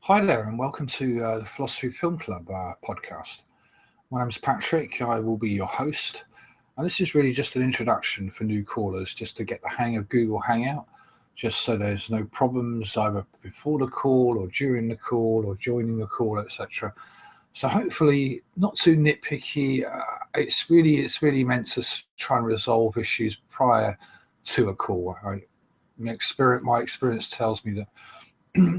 Hi there, and welcome to the Philosophy Film Club podcast. My name is Patrick. I will be your host, and this is really just an introduction for new callers, just to get the hang of Google Hangout, just so there's no problems either before the call or during the call or joining the call, etc. So hopefully, not too nitpicky. It's really meant to try and resolve issues prior to a call. My experience tells me that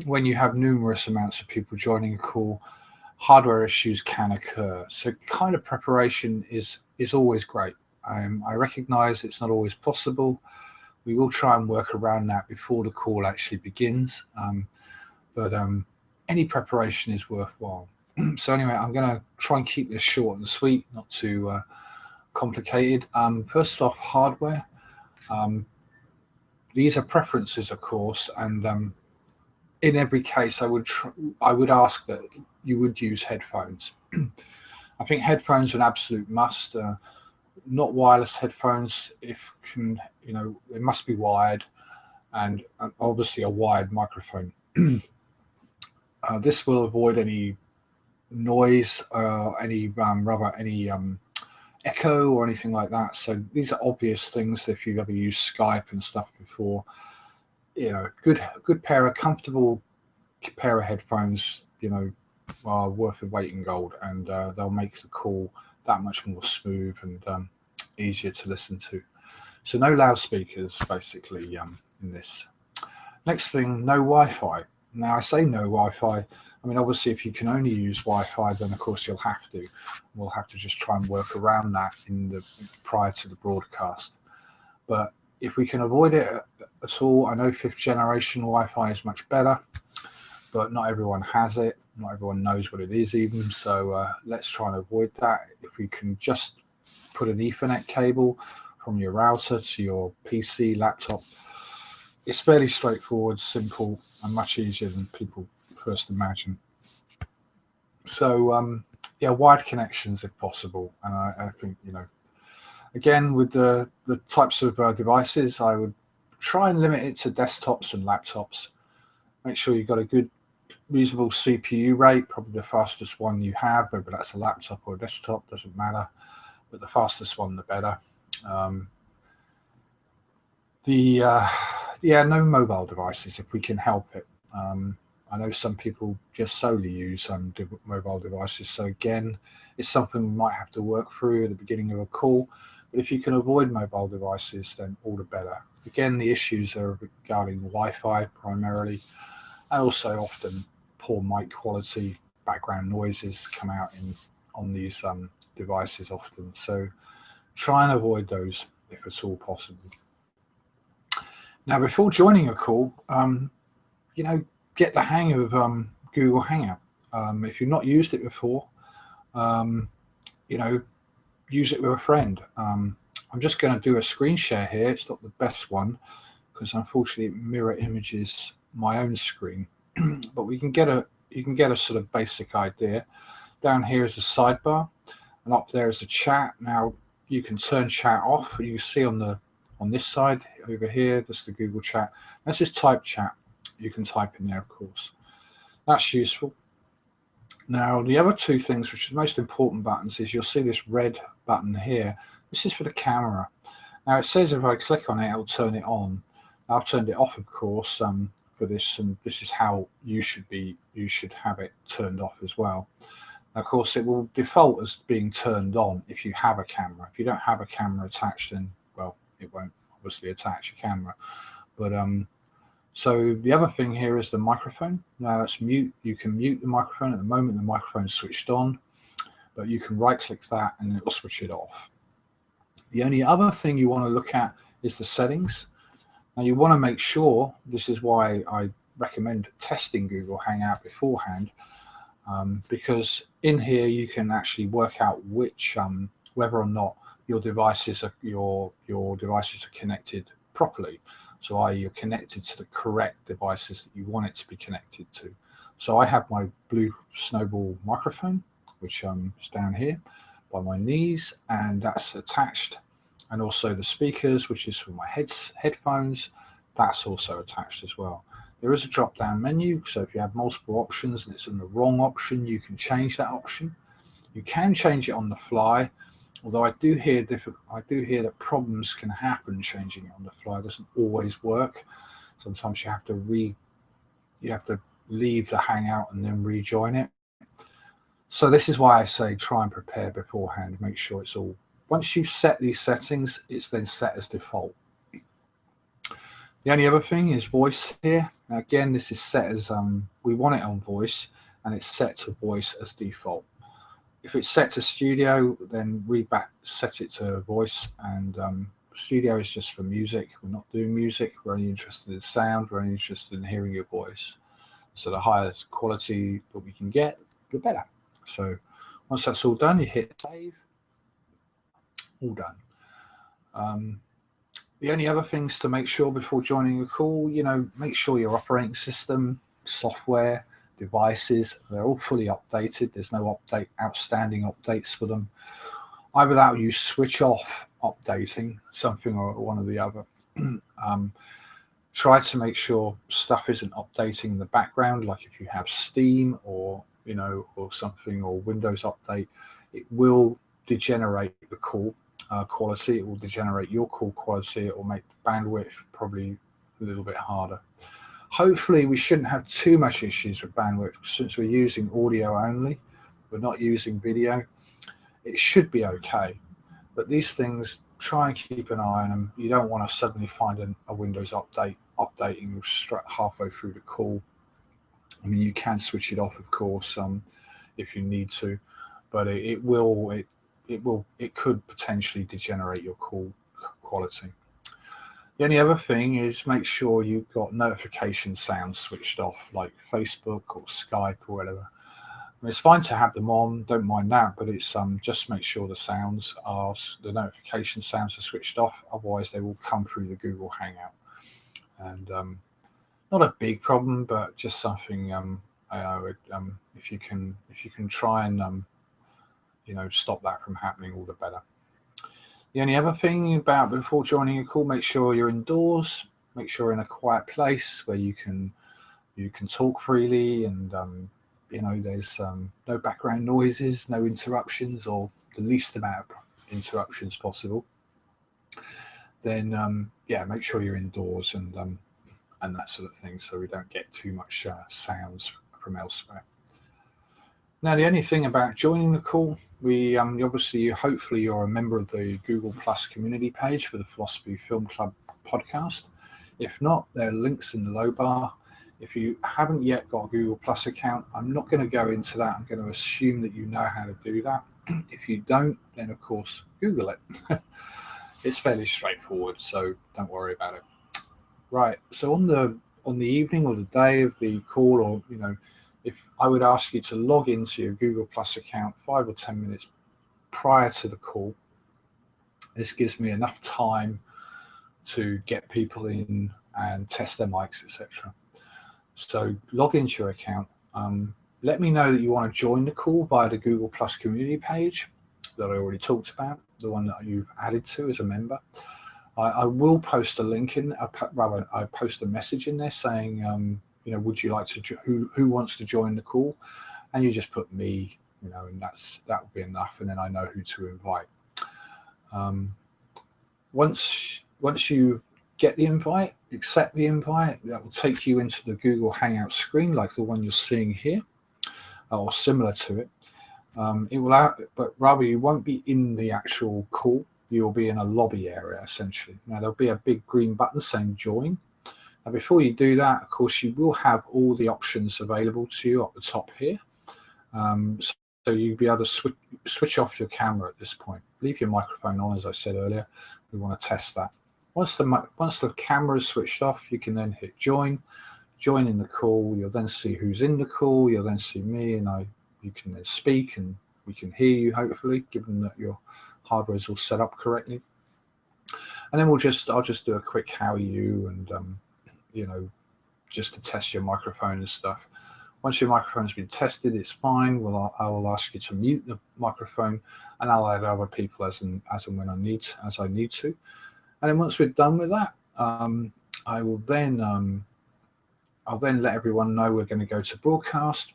when you have numerous amounts of people joining a call, hardware issues can occur. So kind of preparation is always great. I recognize it's not always possible. We will try and work around that before the call actually begins. But any preparation is worthwhile. So anyway, I'm going to try and keep this short and sweet, not too complicated. First off, hardware. These are preferences, of course, and in every case, I would ask that you would use headphones. I think headphones are an absolute must. Not wireless headphones. If can, it must be wired, and obviously a wired microphone. This will avoid any noise, any echo or anything like that. So these are obvious things if you've ever used Skype and stuff before. Good pair of comfortable pair of headphones, are worth a weight in gold, and they'll make the call that much more smooth and easier to listen to. So no loudspeakers, basically, in this. Next thing, no Wi-Fi. Now, I say no Wi-Fi. I mean, obviously, if you can only use Wi-Fi, then of course you'll have to. We'll have to just try and work around that prior to the broadcast. But if we can avoid it at all, I know fifth generation Wi-Fi is much better, but not everyone has it. Not everyone knows what it is even. So let's try and avoid that. If we can just put an Ethernet cable from your router to your PC, laptop, it's fairly straightforward, simple, and much easier than people first imagine. So wired connections if possible. And I think, again, with the types of devices, I would try and limit it to desktops and laptops. Make sure you've got a good, reasonable CPU rate, probably the fastest one you have, whether that's a laptop or a desktop, doesn't matter, but the fastest one, the better. No mobile devices if we can help it. I know some people just solely use mobile devices, so again, it's something we might have to work through at the beginning of a call. But if you can avoid mobile devices, then all the better. Again, the issues are regarding Wi-Fi primarily, and also often poor mic quality, background noises come out on these devices often. So try and avoid those if at all possible. Now, before joining a call, get the hang of Google Hangout. If you've not used it before, use it with a friend. I'm just going to do a screen share here. It's not the best one because unfortunately it mirror images my own screen, but you can get a sort of basic idea. Down here is a sidebar, and up there is a chat. Now you can turn chat off. You can see on this side over here, that's the Google chat. That's just type chat. You can type in there, of course. That's useful. Now, the other two things, which are the most important buttons, is you'll see this red button here. This is for the camera. Now, it says if I click on it, it'll turn it on. I've turned it off, of course, for this, and this is how you should have it turned off as well. Now, of course, it will default as being turned on if you have a camera. If you don't have a camera attached, then, well, it won't obviously attach a camera. But so the other thing here is the microphone. Now it's mute. You can mute the microphone. At the moment, the microphone's switched on, but you can right-click that and it will switch it off. The only other thing you want to look at is the settings. Now you want to make sure, this is why I recommend testing Google Hangout beforehand, because in here you can actually work out whether or not your devices are connected properly. So you're connected to the correct devices that you want it to be connected to. So I have my Blue Snowball microphone, which is down here by my knees, and that's attached. And also the speakers, which is for my headphones, that's also attached as well. there is a drop down menu. So if you have multiple options and it's in the wrong option, you can change that option. You can change it on the fly, although I do hear that problems can happen changing it on the fly. It doesn't always work. Sometimes you have to leave the Hangout and then rejoin it. So this is why I say try and prepare beforehand. Make sure it's all. Once you've set these settings, it's then set as default. The only other thing is voice here. Now again, this is set as we want it on voice, and it's set to voice as default. If it's set to studio, then set it to voice, and studio is just for music. We're not doing music. We're only interested in sound. We're only interested in hearing your voice. So the higher quality that we can get, the better. So once that's all done, you hit save. All done. The only other things to make sure before joining a call, make sure your operating system, software, devices, they're all fully updated. There's no outstanding updates for them. Either that or you switch off updating something or one or the other. Try to make sure stuff isn't updating in the background, like if you have Steam or something, or Windows Update, it will degenerate the call quality. It will degenerate your call quality. It will make the bandwidth probably a little bit harder. Hopefully we shouldn't have too much issues with bandwidth since we're using audio only. We're not using video. It should be okay. But these things, try and keep an eye on them. You don't want to suddenly find a Windows updating halfway through the call. I mean, you can switch it off, of course, if you need to, but it could potentially degenerate your call quality. The only other thing is make sure you've got notification sounds switched off, like Facebook or Skype or whatever. I mean, it's fine to have them on, don't mind that, but it's just make sure the notification sounds are switched off. Otherwise, they will come through the Google Hangout. And not a big problem, but just something. If you can try and stop that from happening, all the better. The only other thing about before joining a call, make sure you're indoors. Make sure you're in a quiet place where you can talk freely, and there's no background noises, no interruptions, or the least amount of interruptions possible. Then make sure you're indoors and that sort of thing, so we don't get too much sounds from elsewhere. Now, the only thing about joining the call, hopefully you're a member of the Google Plus community page for the Philosophy Film Club podcast. If not, there are links in the low bar. If you haven't yet got a Google Plus account, I'm not going to go into that. I'm going to assume that you know how to do that. If you don't, then of course, Google it. It's fairly straightforward, so don't worry about it. Right, so on the evening or the day of the call, or if I would ask you to log into your Google Plus account 5 or 10 minutes prior to the call, this gives me enough time to get people in and test their mics, etc. So log into your account. Let me know that you want to join the call via the Google Plus community page that I already talked about, the one that you've added to as a member. I will post a link in, I post a message in there saying, would you like to, who wants to join the call? And you just put me, and that will be enough. And then I know who to invite. Once you get the invite, accept the invite, that will take you into the Google Hangout screen, like the one you're seeing here, or similar to it. But rather you won't be in the actual call. You'll be in a lobby area, essentially. Now, there'll be a big green button saying join. Now, before you do that, of course, you will have all the options available to you at the top here. So you'll be able to switch off your camera at this point. Leave your microphone on, as I said earlier. We want to test that. Once the camera is switched off, you can then hit join in the call. You'll then see who's in the call. You'll then see me, and you can then speak, and we can hear you, hopefully, given that your hardware is all set up correctly. And then I'll just do a quick how are you, and just to test your microphone and stuff. Once your microphone's been tested, it's fine. I will ask you to mute the microphone, and I'll add other people as and when I need to. And then once we're done with that, I will then I'll then let everyone know we're going to go to broadcast.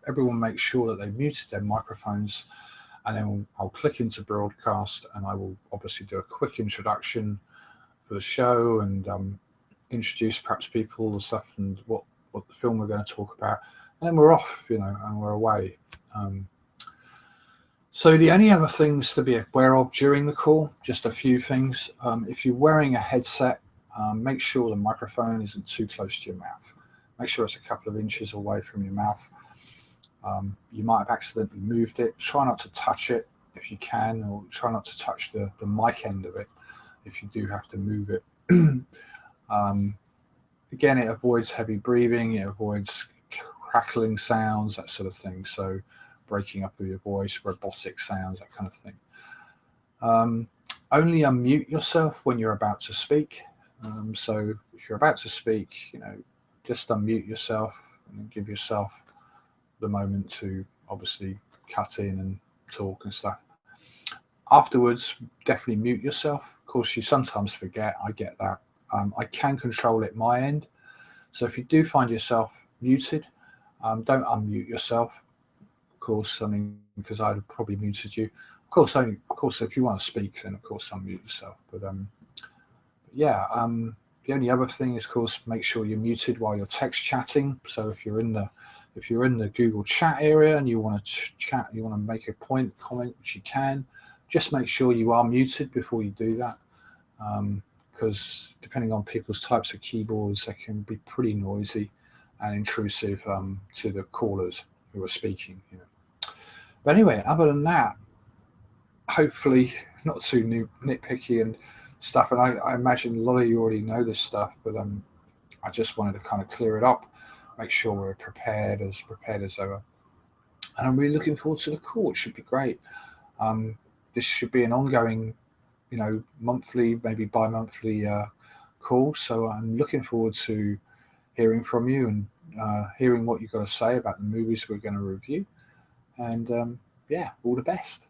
Everyone make sure that they muted their microphones, and then I'll click into broadcast, and I will obviously do a quick introduction for the show and introduce perhaps people and stuff and what the film we're going to talk about, and then we're off, and we're away. So the only other things to be aware of during the call, just a few things. If you're wearing a headset, make sure the microphone isn't too close to your mouth. Make sure it's a couple of inches away from your mouth. You might have accidentally moved it. Try not to touch it if you can, or try not to touch the mic end of it if you do have to move it. Again, it avoids heavy breathing, it avoids crackling sounds, that sort of thing. So breaking up of your voice, robotic sounds, that kind of thing. Only unmute yourself when you're about to speak. So if you're about to speak, just unmute yourself and give yourself the moment to obviously cut in and talk and stuff. Afterwards, definitely mute yourself. Of course, you sometimes forget. I get that. I can control it my end. So if you do find yourself muted, don't unmute yourself. Of course, because I'd have probably muted you. Of course, if you want to speak, then of course unmute yourself. But yeah, the only other thing is, of course, make sure you're muted while you're text chatting. So if you're in the Google Chat area and you want to chat, you want to make a point, comment, which you can, just make sure you are muted before you do that. Because depending on people's types of keyboards, they can be pretty noisy and intrusive to the callers who are speaking. But anyway, other than that, hopefully not too nitpicky and stuff. And I imagine a lot of you already know this stuff, but I just wanted to kind of clear it up, make sure we're prepared as ever. And I'm really looking forward to the call. It should be great. This should be an ongoing, monthly, maybe bi-monthly call. So I'm looking forward to hearing from you and hearing what you've got to say about the movies we're going to review. And yeah, all the best.